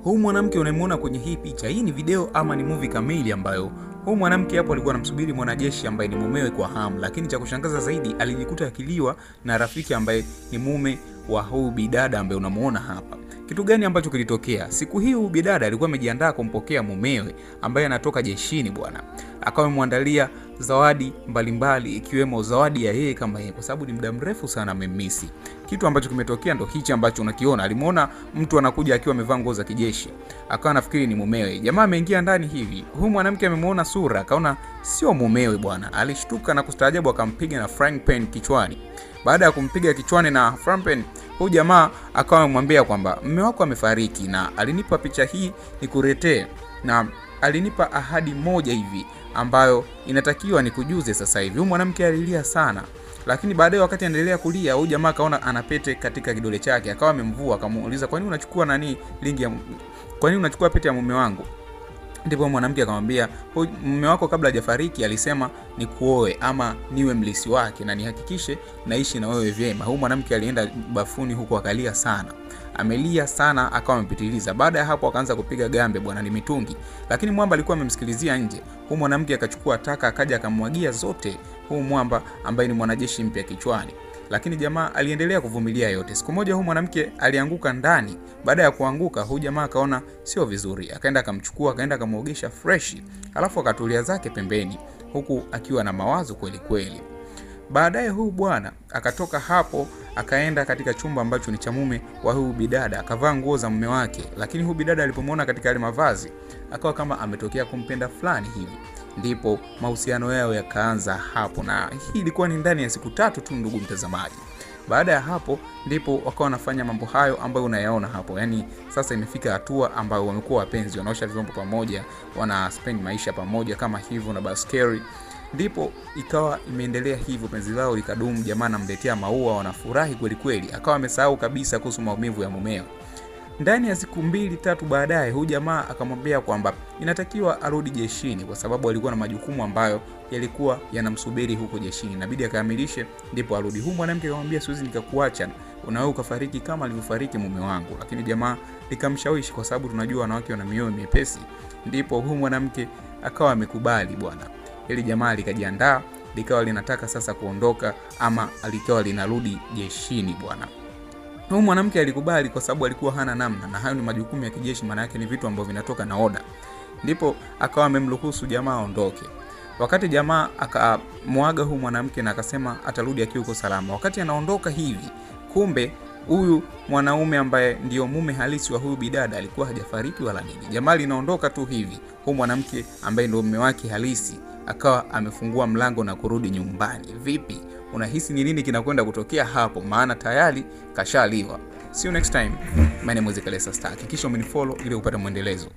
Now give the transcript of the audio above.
Huyu mwanamke unayemuona kwenye hii picha, hii ni video ama ni movie kamili ambayo huyu mwanamke hapo alikuwa anamsubiri mwanajeshi ambaye ni mumewe kwa hamu, lakini cha kushangaza zaidi alijikuta akiliwa na rafiki ambaye ni mume wa huyu bidada ambaye unamuona hapa. Kitu gani ambacho kilitokea? Siku hii huyu bidada alikuwa amejiandaa kumpokea mumewe ambaye anatoka jeshini bwana. Akawa amemwandalia zawadi mbalimbali ikiwemo zawadi ya yeye kama yeye, kwa sababu ni muda mrefu sana amemmisi. Kitu ambacho kimetokea ndo hichi ambacho unakiona. Alimuona mtu anakuja akiwa amevaa nguo za kijeshi. Akawa nafikiri ni mumewe. Jamaa ameingia ndani hivi. Huyu mwanamke amemuona sura, akaona sio mumewe bwana. Alishtuka na kustaajabu, akampiga na frying pan kichwani. Baada ya kumpiga kichwani na frying pan, huyu jamaa akawa amemwambia kwamba mume wako amefariki na alinipa picha hii nikuletee, na alinipa ahadi moja hivi ambayo inatakiwa nikujuze sasa hivi. Huyu mwanamke alilia sana, lakini baadaye wakati anaendelea kulia, huyu jamaa akaona ana pete katika kidole chake, akawa amemvua, akamuuliza kwa nini unachukua kwa nini unachukua pete ya mume wangu? Ndipo mwanamke akamwambia mume wako kabla hajafariki alisema nikuoe ama niwe mlisi wake na nihakikishe naishi na wewe vyema. Huyu mwanamke alienda bafuni huko akalia sana. Amelia sana akawa amepitiliza. Baada ya hapo akaanza kupiga gambe bwana, ni mitungi. Lakini mwamba alikuwa amemsikilizia nje. Huyu mwanamke akachukua taka akaja akamwagia zote huyu mwamba ambaye ni mwanajeshi mpya kichwani. Lakini jamaa aliendelea kuvumilia yote. Siku moja huyu mwanamke alianguka ndani. Baada ya kuanguka, huyu jamaa akaona sio vizuri. Akaenda akamchukua, akaenda akamuogesha fresh. Alafu akatulia zake pembeni huku akiwa na mawazo kweli kweli. Baadaye huyu bwana akatoka hapo akaenda katika chumba ambacho ni cha mume wa huyu bidada, akavaa nguo za mume wake. Lakini huyu bidada alipomwona katika yale mavazi akawa kama ametokea kumpenda fulani hivi. Ndipo mahusiano yao yakaanza hapo, na hii ilikuwa ni ndani ya siku 3 tu, ndugu mtazamaji. Baada ya hapo ndipo wakawa wanafanya mambo hayo ambayo unayaona hapo. Yaani sasa imefika hatua ambayo wamekuwa wapenzi, wanaosha vyombo pamoja, wana spend maisha pamoja kama hivyo na baskeri. Ndipo ikawa imeendelea hivyo, penzi lao likadumu. Jamaa anamletea maua, wanafurahi kweli kweli. Akawa amesahau kabisa kuhusu maumivu ya mumeo. Ndani ya siku 2-3 baadaye, huyu jamaa akamwambia kwamba inatakiwa arudi jeshini kwa sababu alikuwa na majukumu ambayo yalikuwa yanamsubiri huko jeshini, inabidi akamilishe ndipo arudi. Huyu mwanamke akamwambia siwezi nikakuacha, unawe ukafariki kama alivyofariki mume wangu. Lakini jamaa likamshawishi kwa sababu tunajua wanawake wana mioyo mepesi. Ndipo huyu mwanamke akawa amekubali bwana. Ili jamaa likajiandaa, likawa linataka sasa kuondoka ama alikawa linarudi jeshini bwana. Huyu mwanamke alikubali kwa sababu alikuwa hana namna, na hayo ni majukumu ya kijeshi, maana yake ni vitu ambavyo vinatoka na oda. Ndipo akawa amemruhusu jamaa aondoke. Wakati jamaa akamwaga huyu mwanamke na akasema atarudi akiwa uko salama. Wakati anaondoka hivi, kumbe huyu mwanaume ambaye ndio mume halisi wa huyu bidada alikuwa hajafariki wala nini. Jamaa linaondoka tu hivi, huyu mwanamke ambaye ndio mume wake halisi akawa amefungua mlango na kurudi nyumbani. Vipi? Unahisi ni nini kinakwenda kutokea hapo? Maana tayari kashaliwa. See you next time. My name is Kalesa Star. Hakikisha umenifollow ili upate mwendelezo.